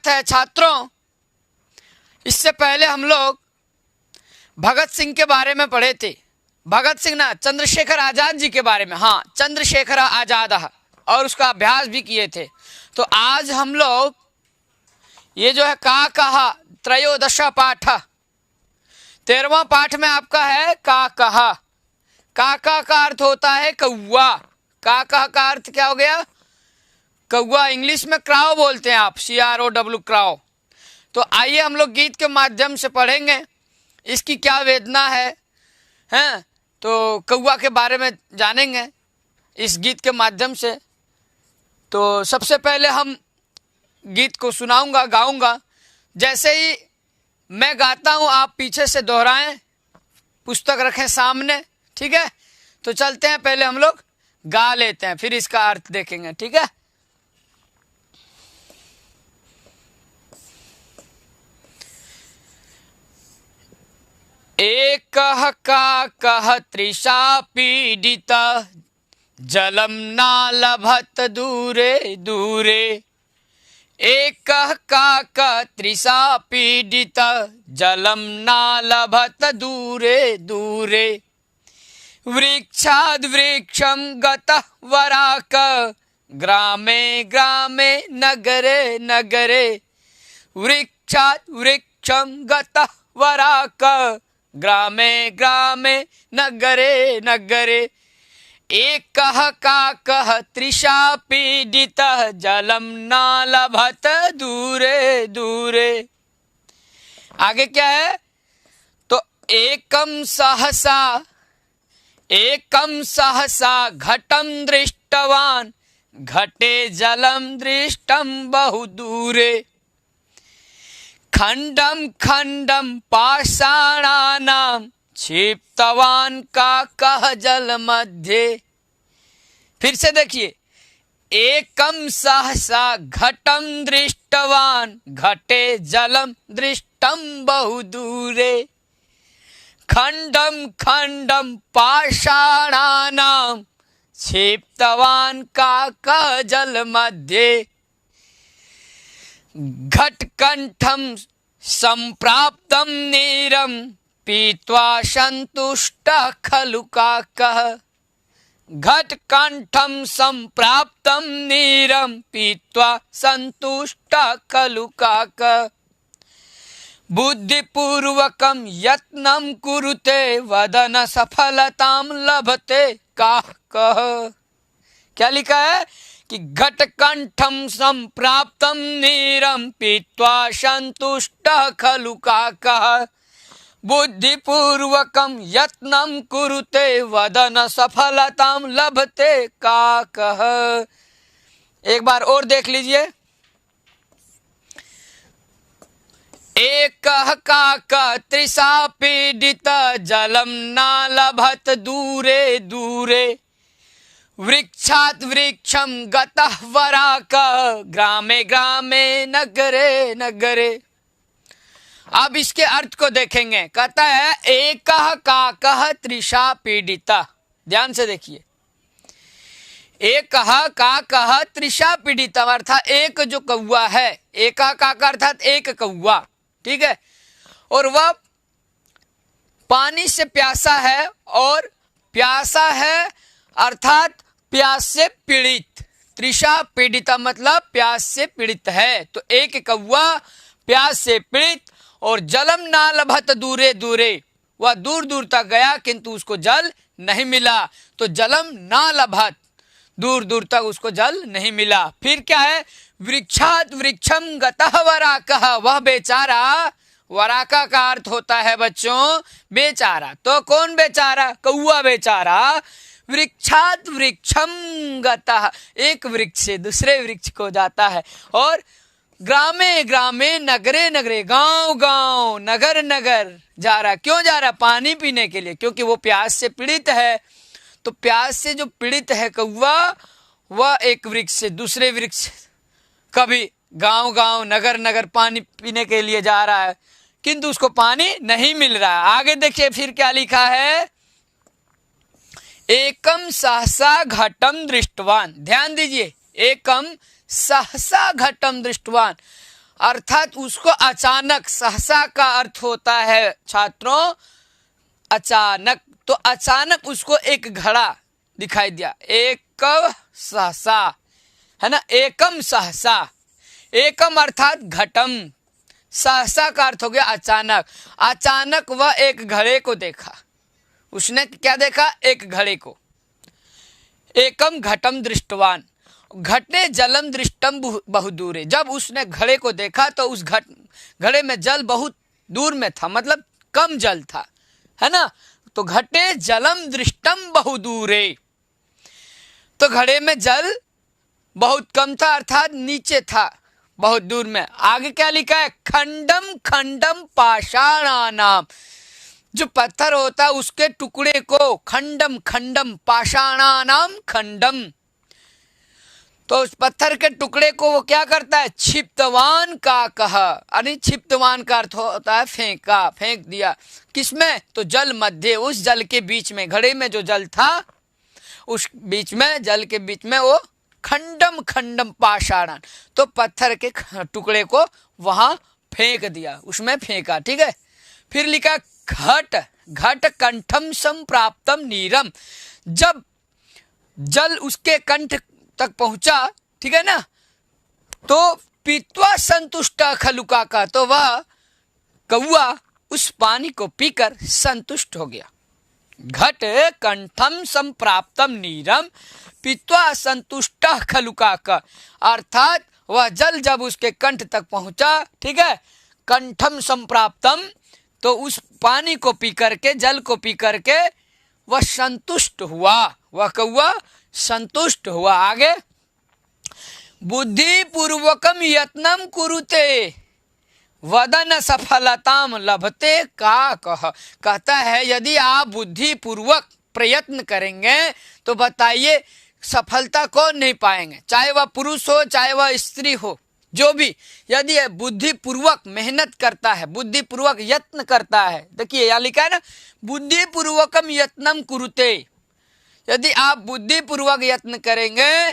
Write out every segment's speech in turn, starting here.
स्वागत है छात्रों। इससे पहले हम लोग भगत सिंह के बारे में पढ़े थे। भगत सिंह ना, चंद्रशेखर आजाद जी के बारे में, हाँ चंद्रशेखर आजाद, और उसका अभ्यास भी किए थे। तो आज हम लोग ये जो है का कहा त्रयोदश पाठ, 13वां पाठ में आपका है का कहा। का अर्थ होता है कौवा। का अर्थ क्या हो गया? कौवा। इंग्लिश में क्राउ बोलते हैं आप, CROW क्राउ। तो आइए हम लोग गीत के माध्यम से पढ़ेंगे इसकी क्या वेदना है, हैं? तो कौवा के बारे में जानेंगे इस गीत के माध्यम से। तो सबसे पहले हम गीत को सुनाऊंगा, गाऊंगा। जैसे ही मैं गाता हूं आप पीछे से दोहराएं, पुस्तक रखें सामने, ठीक है? तो चलते हैं, पहले हम लोग गा लेते हैं, फिर इसका अर्थ देखेंगे, ठीक है? एक कह तृषा पीडिता, जलम ना लभत दूरे दूरे। एक का तृषा पीडिता, जलम ना लभत दूरे दूरे। वृक्षाद् वृक्षं गतः वराक, ग्रामे ग्रामे नगरे नगरे। वृक्षाद् वृक्षं गतः वराक, ग्रामे ग्रामे नगरे नगरे। एक का तृषा पीडितः, जलम न लभत दूरे दूरे। आगे क्या है? तो एकम सहसा घटम दृष्टवान, घटे जलम दृष्टम बहु दूरे। खंडम खंडम पाषाणानां, क्षिप्तवान का कह जल मध्य। फिर से देखिए, एकम सहसा घटम दृष्टवान, घटे जलम दृष्टम बहु दूरे। खंडम खंडम पाषाणानां, क्षिप्तवान का कह जल मध्य। घटकंठम संप्राप्तम नीरम, पीत्वा संतुष्टः खलु काकः। घटकंठम संप्राप्तम नीरम, पीत्वा संतुष्टः खलु काकः। बुद्धिपूर्वकं यत्नं कुरुते, वदन सफलतां लभते काकः। क्या लिखा है कि घटकंठम संप्राप्तम नीरम, पीत्वा संतुष्टः खलु काकः। बुद्धिपूर्वकं यत्नं कुरुते, वदन सफलतां लभते काकः। एक बार और देख लीजिए। एक का तृषा पीडिता, जलम न लभत दूरे दूरे। वृक्षात् वृक्षं गतः वराक, ग्रामे ग्रामे नगरे नगरे। अब इसके अर्थ को देखेंगे। कहता है एक का तृषा पीडिता। ध्यान से देखिए, एक का तृषा पीडिता अर्थात एक जो कौवा है, एक का अर्थात एक कौवा, ठीक है? और वह पानी से प्यासा है, और प्यासा है अर्थात प्यास से पीड़ित। तृषा पीड़िता मतलब प्यास से पीड़ित है। तो एक कौवा प्यास से पीड़ित, और जलम ना लभत दूरे दूरे, वह दूर दूर तक गया किंतु उसको जल नहीं मिला। तो जलम ना लभत, दूर दूर तक उसको जल नहीं मिला। फिर क्या है? वृक्षात् वृक्षम गतः वराकः, वह बेचारा, वराका का अर्थ होता है बच्चों बेचारा। तो कौन बेचारा? कौवा बेचारा। वृक्षात् वृक्षम गतः, एक वृक्ष से दूसरे वृक्ष को जाता है, और ग्रामे ग्रामे नगरे नगरे, गांव गांव नगर नगर जा रहा। क्यों जा रहा? पानी पीने के लिए, क्योंकि वो प्यास से पीड़ित है। तो प्यास से जो पीड़ित है कौवा, वह एक वृक्ष से दूसरे वृक्ष, कभी गांव गांव नगर नगर पानी पीने के लिए जा रहा है, किंतु उसको पानी नहीं मिल रहा है। आगे देखिए फिर क्या लिखा है? एकम सहसा घटम दृष्टवान। ध्यान दीजिए, एकम सहसा घटम दृष्टवान अर्थात उसको अचानक, सहसा का अर्थ होता है छात्रों अचानक। तो अचानक उसको एक घड़ा दिखाई दिया, एक सहसा, है ना, एकम सहसा। एकम अर्थात घटम, सहसा का अर्थ हो गया अचानक। अचानक वह एक घड़े को देखा। उसने क्या देखा? एक घड़े को। एकम घटम दृष्टवान, घटे जलम दृष्टम बहुदूरे। जब उसने घड़े को देखा तो उस घड़े में जल बहुत दूर में था, मतलब कम जल था, है ना। तो घटे जलम दृष्टम बहुदूरे, तो घड़े में जल बहुत कम था, अर्थात नीचे था, बहुत दूर में। आगे क्या लिखा है? खंडम खंडम पाषाणानाम, जो पत्थर होता है उसके टुकड़े को खंडम खंडम पाषाणानाम खंडम, तो उस पत्थर के टुकड़े को वो क्या करता है? क्षिप्तवान का कहा, यानी क्षिप्तवान का अर्थ होता है फेंका, फेंक दिया। किसमें? तो जल मध्य, उस जल के बीच में, घड़े में जो जल था उस बीच में, जल के बीच में वो खंडम खंडम पाषाणन, तो पत्थर के टुकड़े को वहां फेंक दिया, उसमें फेंका। ठीक है। फिर लिखा घट, घट कंठम संप्राप्तम नीरम, जब जल उसके कंठ तक पहुंचा, ठीक है ना, तो पीत्वा संतुष्ट खलुका का, तो वह कौआ उस पानी को पीकर संतुष्ट हो गया। घट कंठम संप्राप्तम नीरम पीत्वा संतुष्ट खलुका का, अर्थात वह जल जब उसके कंठ तक पहुंचा, ठीक है, कंठम संप्राप्तम, तो उस पानी को पी करके, जल को पी करके वह संतुष्ट हुआ, वह कौआ संतुष्ट हुआ। आगे बुद्धि पूर्वकम यत्नम कुरुते वदन सफलताम लभते का कह, कहता है यदि आप बुद्धि पूर्वक प्रयत्न करेंगे तो बताइए सफलता कौन नहीं पाएंगे, चाहे वह पुरुष हो चाहे वह स्त्री हो, जो भी यदि बुद्धि पूर्वक मेहनत करता है, बुद्धि पूर्वक यत्न करता है। देखिए यहाँ लिखा है ना, बुद्धि पूर्वकम यत्नम कुरुते, यदि आप बुद्धि पूर्वक यत्न करेंगे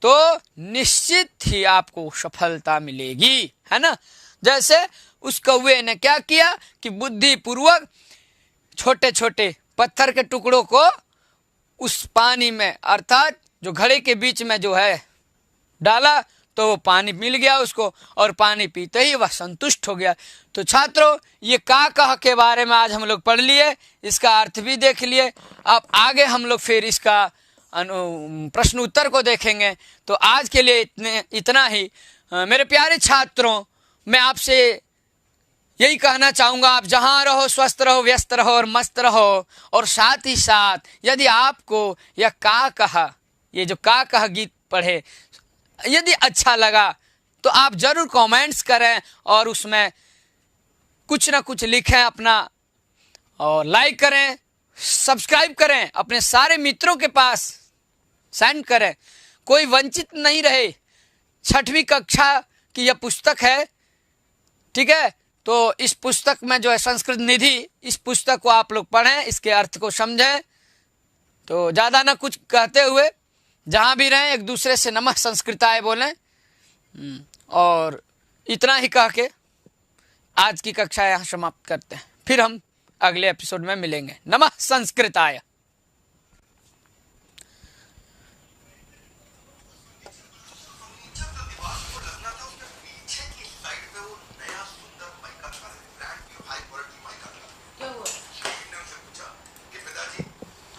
तो निश्चित ही आपको सफलता मिलेगी, है ना। जैसे उस कौवे ने क्या किया कि बुद्धि पूर्वक छोटे छोटे पत्थर के टुकड़ों को उस पानी में, अर्थात जो घड़े के बीच में जो है डाला, तो वो पानी मिल गया उसको, और पानी पीते ही वह संतुष्ट हो गया। तो छात्रों, ये का कह के बारे में आज हम लोग पढ़ लिए, इसका अर्थ भी देख लिए। अब आगे हम लोग फिर इसका प्रश्न उत्तर को देखेंगे। तो आज के लिए इतना ही। मेरे प्यारे छात्रों, मैं आपसे यही कहना चाहूँगा, आप जहाँ रहो स्वस्थ रहो, व्यस्त रहो और मस्त रहो। और साथ ही साथ यदि आपको यह का कहा, ये जो का कहा गीत पढ़े, यदि अच्छा लगा तो आप जरूर कमेंट्स करें और उसमें कुछ ना कुछ लिखें अपना, और लाइक करें, सब्सक्राइब करें, अपने सारे मित्रों के पास सेंड करें, कोई वंचित नहीं रहे। 6वीं कक्षा की यह पुस्तक है, ठीक है। तो इस पुस्तक में जो है संस्कृत निधि, इस पुस्तक को आप लोग पढ़ें, इसके अर्थ को समझें। तो ज़्यादा ना कुछ कहते हुए, जहाँ भी रहें एक दूसरे से नमः संस्कृताय बोलें। और इतना ही कह के आज की कक्षा यहाँ समाप्त करते हैं, फिर हम अगले एपिसोड में मिलेंगे। नमः संस्कृताय।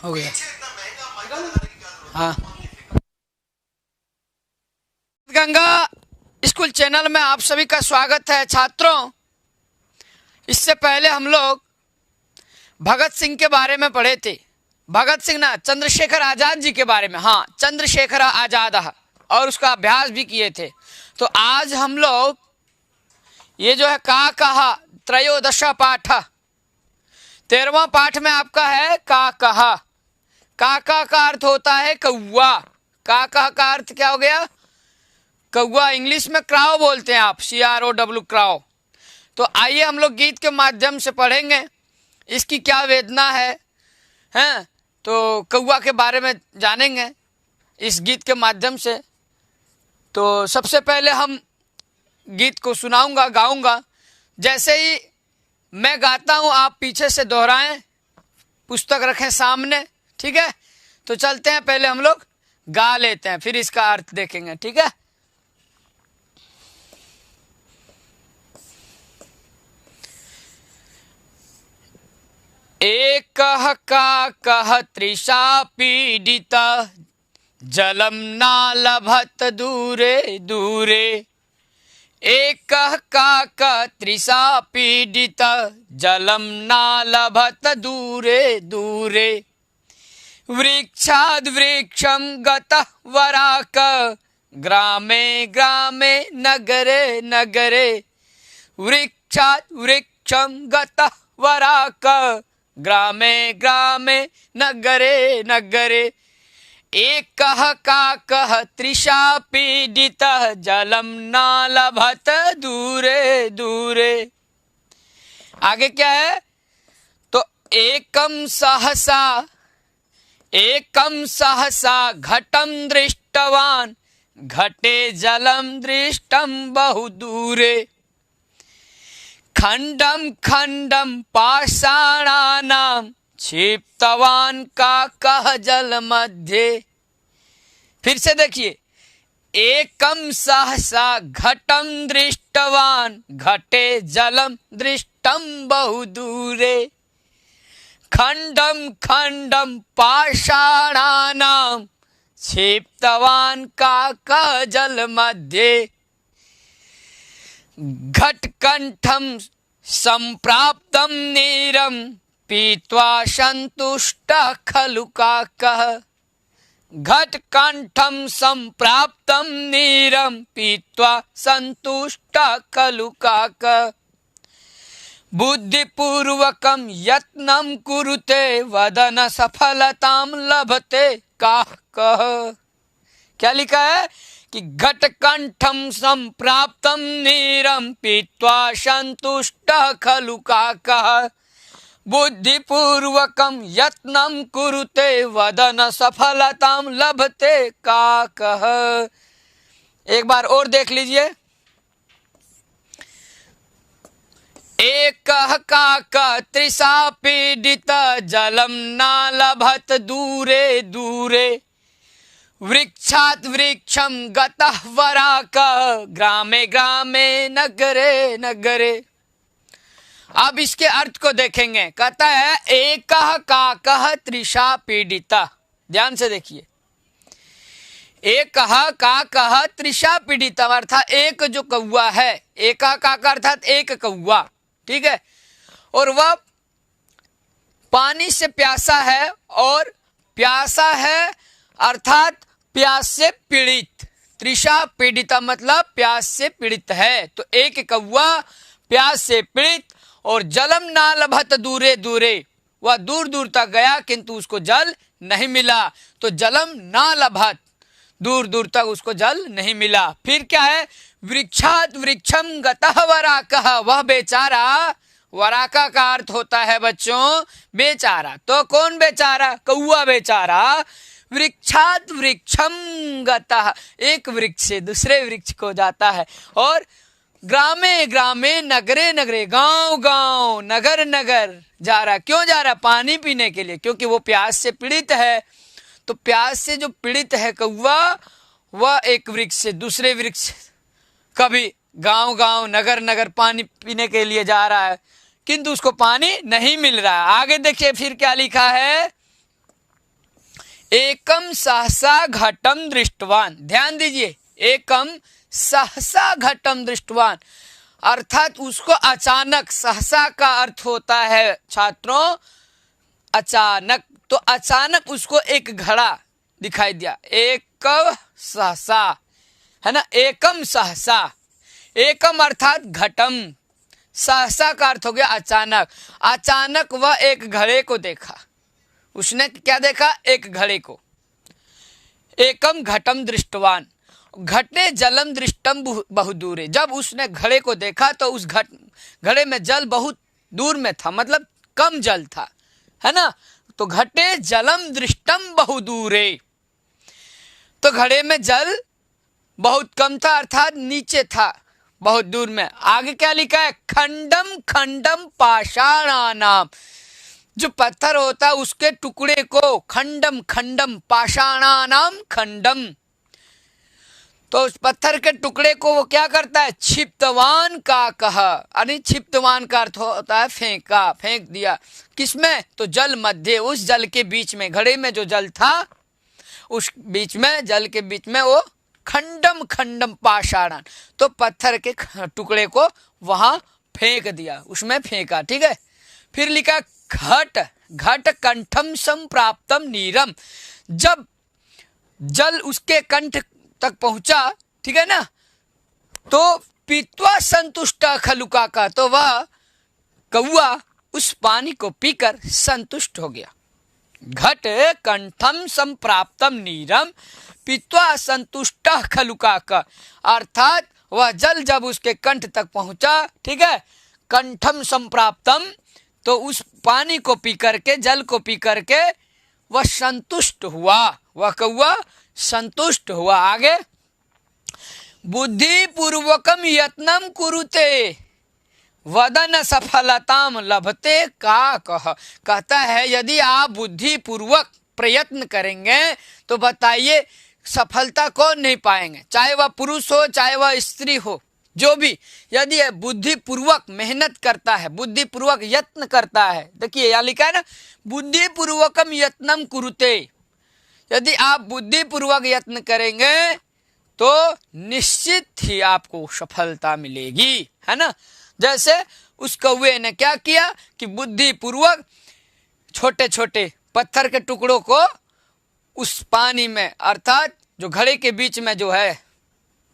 हो गया। हाँ, गंगा स्कूल चैनल में आप सभी का स्वागत है। छात्रों, इससे पहले हम लोग भगत सिंह के बारे में पढ़े थे। भगत सिंह ना, चंद्रशेखर आजाद जी के बारे में, हाँ, चंद्रशेखर आजाद, और उसका अभ्यास भी किए थे। तो आज हम लोग ये जो है का कहा त्रयोदश पाठ, 13वां पाठ में आपका है का कहा। काका का अर्थ होता है कौआ। काका का अर्थ क्या हो गया? कौआ। इंग्लिश में क्राउ बोलते हैं आप, CROW, क्राउ। तो आइए हम लोग गीत के माध्यम से पढ़ेंगे इसकी क्या वेदना है, हैं? तो कौआ के बारे में जानेंगे इस गीत के माध्यम से। तो सबसे पहले हम गीत को सुनाऊंगा, गाऊंगा। जैसे ही मैं गाता हूं आप पीछे से दोहराएं, पुस्तक रखें सामने, ठीक है। तो चलते हैं, पहले हम लोग गा लेते हैं, फिर इसका अर्थ देखेंगे, ठीक है। एकः काकः तृषा पीडिता जलम न लभत दूरे दूरे। एकः काकः तृषा पीडिता जलम न लभत दूरे दूरे। वृक्षाद् वृक्षं गतः वराकः ग्रामे ग्रामे नगरे नगरे। वृक्षाद् वृक्षं गतः वराकः ग्रामे ग्रामे नगरे नगरे। एकः काकः तृषा पीडितः जलम न लभत दूरे दूरे। आगे क्या है, तो एकं सहसा घटं दृष्टवान् घटे जलम दृष्टं बहु दूरे। खंडं खंडं पाषाणानां क्षिप्तवान् काकः जल मध्ये। फिर से देखिए, एकं सहसा घटं दृष्टवान् घटे जलम दृष्टं बहु दूरे। खंडं खंडं पाषाणानां क्षिप्तवान् काकः जल मध्ये। घटकंठं संप्राप्तं नीरं पीत्वा सन्तुष्टः खलु काकः। घटकंठं संप्राप्तं नीरं पीत्वा सन्तुष्टः खलु काकः। बुद्धिपूर्वकं यत्नं कुरुते वदन सफलतां लभते काकः। क्या लिखा है कि घटकंठं संप्राप्तं नीरं पीत्वा सन्तुष्टः खलु काकः। बुद्धिपूर्वकं यत्नं कुरुते वदन सफलतां लभते काकः। एक बार और देख लीजिए। एकः काकः तृषा पीडितः जलम न लभत दूरे दूरे। वृक्षात् वृक्षं गतः वराकः ग्रामे ग्रामे नगरे नगरे। अब इसके अर्थ को देखेंगे। कहता है एकः काकः तृषा पीडिता। ध्यान से देखिए, एकः काकः तृषा पीडिता अर्थात एक जो कौवा है, एकः काका अर्थात एक कौवा, ठीक है, और वह पानी से प्यासा है, और प्यासा है अर्थात प्यास से पीड़ित। तृषा पीड़िता मतलब प्यास से पीड़ित है। तो एक कौवा प्यास से पीड़ित, और जलम ना लभत दूरे दूरे, वह दूर दूर तक गया किंतु उसको जल नहीं मिला। तो जलम ना लभत, दूर दूर तक उसको जल नहीं मिला। फिर क्या है, वृक्षात् वृक्षम गतः वराकः, वह बेचारा, वराका का अर्थ होता है बच्चों बेचारा। तो कौन बेचारा, कौवा बेचारा। वृक्षात् वृक्षम गतः, एक वृक्ष से दूसरे वृक्ष को जाता है, और ग्रामे ग्रामे नगरे नगरे, गांव गांव नगर नगर जा रहा। क्यों जा रहा, पानी पीने के लिए, क्योंकि वो प्यास से पीड़ित है। तो प्यास से जो पीड़ित है कौवा, वह एक वृक्ष से दूसरे वृक्ष, कभी गांव गांव नगर नगर पानी पीने के लिए जा रहा है, किंतु उसको पानी नहीं मिल रहा है। आगे देखिए फिर क्या लिखा है, एकम सहसा घटम दृष्टवान। ध्यान दीजिए, एकम सहसा घटम दृष्टवान अर्थात उसको अचानक, सहसा का अर्थ होता है छात्रों अचानक। तो अचानक उसको एक घड़ा दिखाई दिया, एक सहसा है ना, एकम सहसा, एकम अर्थात घटम, सहसा का अर्थ हो गया अचानक। अचानक वह एक घड़े को देखा। उसने क्या देखा, एक घड़े को। एकम घटम दृष्टवान, घटे जलम दृष्टम बहु दूरे। जब उसने घड़े को देखा तो उस घड़े में जल बहुत दूर में था, मतलब कम जल था, है ना। तो घटे जलम दृष्टम बहु दूरे, तो घड़े में जल बहुत कम था अर्थात नीचे था, बहुत दूर में। आगे क्या लिखा है? खंडम खंडम पाषाणानाम। जो पत्थर होता है उसके टुकड़े को खंडम खंडम पाषाणानाम खंडम, तो उस पत्थर के टुकड़े को वो क्या करता है? क्षिप्तवान का कहा। अरे क्षिप्तवान का अर्थ होता है फेंका, फेंक दिया। किसमें? तो जल मध्य, उस जल के बीच में, घड़े में जो जल था उस बीच में, जल के बीच में वो खंडम खंडम पाषाणान, तो पत्थर के टुकड़े को वहां फेंक दिया, उसमें फेंका। ठीक है। फिर लिखा घट घट कंठम संप्राप्तम नीरम। जब जल उसके कंठ तक पहुंचा, ठीक है ना, तो पीत्वा संतुष्ट खलुका का, तो वह कौआ उस पानी को पीकर संतुष्ट हो गया। घट कंठम संप्राप्तम नीरम पीत्वा संतुष्ट खलुका का, अर्थात वह जल जब उसके कंठ तक पहुंचा, ठीक है, कंठम संप्राप्तम, तो उस पानी को पी करके, जल को पी करके वह संतुष्ट हुआ, वह कौआ संतुष्ट हुआ। आगे बुद्धि पूर्वकम यत्नम कुरुते वदन सफलताम लभते का कह। कहता है यदि आप बुद्धि पूर्वक प्रयत्न करेंगे तो बताइए सफलता को नहीं पाएंगे, चाहे वह पुरुष हो चाहे वह स्त्री हो, जो भी यदि बुद्धि पूर्वक मेहनत करता है, बुद्धि पूर्वक यत्न करता है। देखिए यहाँ लिखा है ना, बुद्धि पूर्वकम यत्नम कुरुते। यदि आप बुद्धि पूर्वक यत्न करेंगे तो निश्चित ही आपको सफलता मिलेगी, है ना। जैसे उस कौवे ने क्या किया कि बुद्धि पूर्वक छोटे छोटे पत्थर के टुकड़ों को उस पानी में, अर्थात जो घड़े के बीच में जो है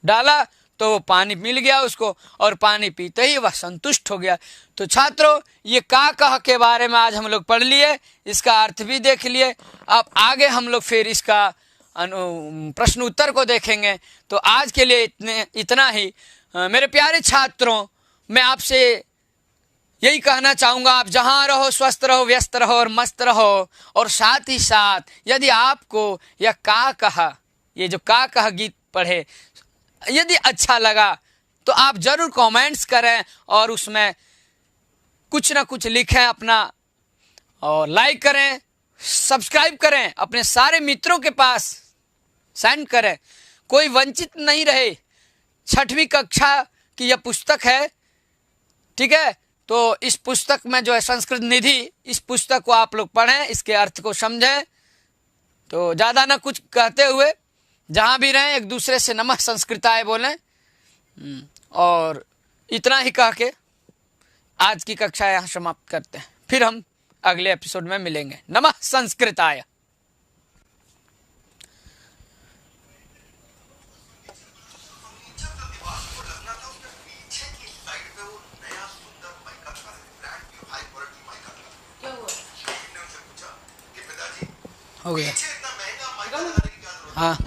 डाला, तो वो पानी मिल गया उसको, और पानी पीते ही वह संतुष्ट हो गया। तो छात्रों, ये का कह के बारे में आज हम लोग पढ़ लिए, इसका अर्थ भी देख लिए। अब आगे हम लोग फिर इसका प्रश्न उत्तर को देखेंगे। तो आज के लिए इतना ही। मेरे प्यारे छात्रों, मैं आपसे यही कहना चाहूँगा, आप जहाँ रहो स्वस्थ रहो, व्यस्त रहो और मस्त रहो। और साथ ही साथ यदि आपको यह का कहा, ये जो का कहा गीत पढ़े, यदि अच्छा लगा तो आप जरूर कमेंट्स करें और उसमें कुछ ना कुछ लिखें अपना, और लाइक करें, सब्सक्राइब करें, अपने सारे मित्रों के पास सेंड करें, कोई वंचित नहीं रहे। 6वीं कक्षा की यह पुस्तक है, ठीक है। तो इस पुस्तक में जो है संस्कृत निधि, इस पुस्तक को आप लोग पढ़ें, इसके अर्थ को समझें। तो ज़्यादा ना कुछ कहते हुए, जहाँ भी रहें एक दूसरे से नमः संस्कृताय बोलें। और इतना ही कह के आज की कक्षा यहाँ समाप्त करते हैं। फिर हम अगले एपिसोड में मिलेंगे। नमः संस्कृताय। हो गया। हाँ।